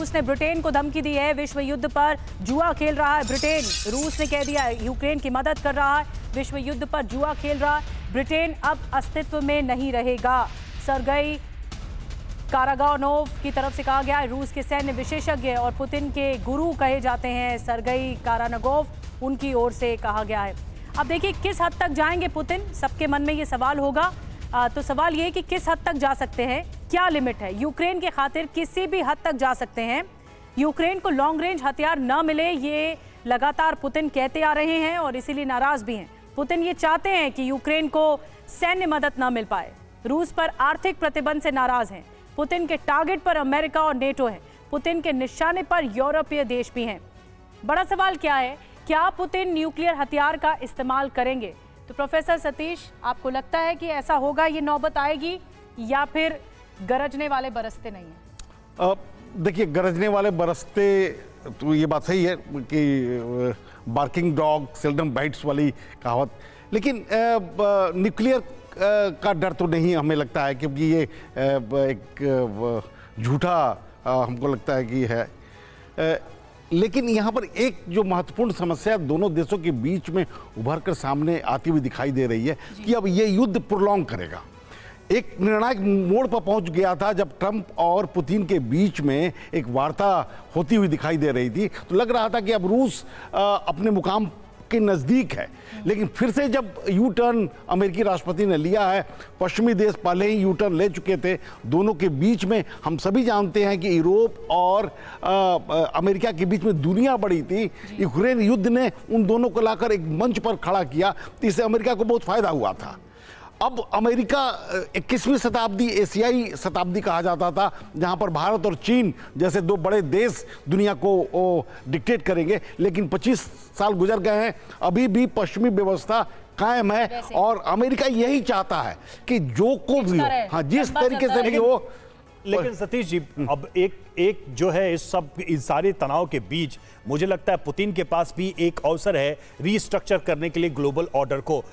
रूस ने ब्रिटेन को धमकी दी है, विश्व युद्ध पर जुआ खेल रहा है ब्रिटेन। रूस ने कह दिया यूक्रेन की मदद कर रहा है, विश्व युद्ध पर जुआ खेल रहा है ब्रिटेन, अब अस्तित्व में नहीं रहेगा। सर्गेई कारागानोव की तरफ से कहा गया है। रूस के सैन्य विशेषज्ञ और पुतिन के गुरु कहे जाते हैं सर्गेई कारागानोव, उनकी ओर से कहा गया है। अब देखिए किस हद तक जाएंगे पुतिन, सबके मन में ये सवाल होगा। तो सवाल ये कि किस हद तक जा सकते हैं, क्या लिमिट है। यूक्रेन के खातिर किसी भी हद तक जा सकते हैं। यूक्रेन को लॉन्ग रेंज हथियार न मिले, ये लगातार पुतिन कहते आ रहे हैं और इसीलिए नाराज भी हैं। पुतिन ये चाहते हैं कि यूक्रेन को सैन्य मदद न मिल पाए। रूस पर आर्थिक प्रतिबंध से नाराज हैं। पुतिन के टारगेट पर अमेरिका और नेटो है। पुतिन के निशाने पर यूरोपीय देश भी हैं। बड़ा सवाल क्या है, क्या पुतिन न्यूक्लियर हथियार का इस्तेमाल करेंगे? तो प्रोफेसर सतीश, आपको लगता है कि ऐसा होगा, ये नौबत आएगी, या फिर गरजने वाले बरसते नहीं है? देखिए, गरजने वाले बरसते तो ये बात सही है कि बार्किंग डॉग सेल्डम बाइट्स वाली कहावत, लेकिन न्यूक्लियर का डर तो नहीं हमें लगता है, क्योंकि ये एक झूठा हमको लगता है कि है। लेकिन यहाँ पर एक जो महत्वपूर्ण समस्या दोनों देशों के बीच में उभर कर सामने आती हुई दिखाई दे रही है कि अब ये युद्ध प्रोलॉन्ग करेगा। एक निर्णायक मोड़ पर पहुंच गया था जब ट्रंप और पुतिन के बीच में एक वार्ता होती हुई दिखाई दे रही थी, तो लग रहा था कि अब रूस अपने मुकाम के नज़दीक है। लेकिन फिर से जब यू टर्न अमेरिकी राष्ट्रपति ने लिया है, पश्चिमी देश पहले ही यू टर्न ले चुके थे, दोनों के बीच में हम सभी जानते हैं कि यूरोप और अमेरिका के बीच में दुनिया बड़ी थी। यूक्रेन युद्ध ने उन दोनों को लाकर एक मंच पर खड़ा किया, तो इससे अमेरिका को बहुत फायदा हुआ था। अब अमेरिका 21वीं शताब्दी एशियाई शताब्दी कहा जाता था, जहां पर भारत और चीन जैसे दो बड़े देश दुनिया को डिक्टेट करेंगे। लेकिन 25 साल गुजर गए हैं, अभी भी पश्चिमी व्यवस्था कायम है और अमेरिका यही चाहता है कि जो को भी हो, हाँ, जिस तरीके से भी हो। लेकिन सतीश जी, अब एक जो है इस सारे तनाव के बीच मुझे लगता है पुतिन के पास भी एक अवसर है रीस्ट्रक्चर करने के लिए ग्लोबल ऑर्डर को।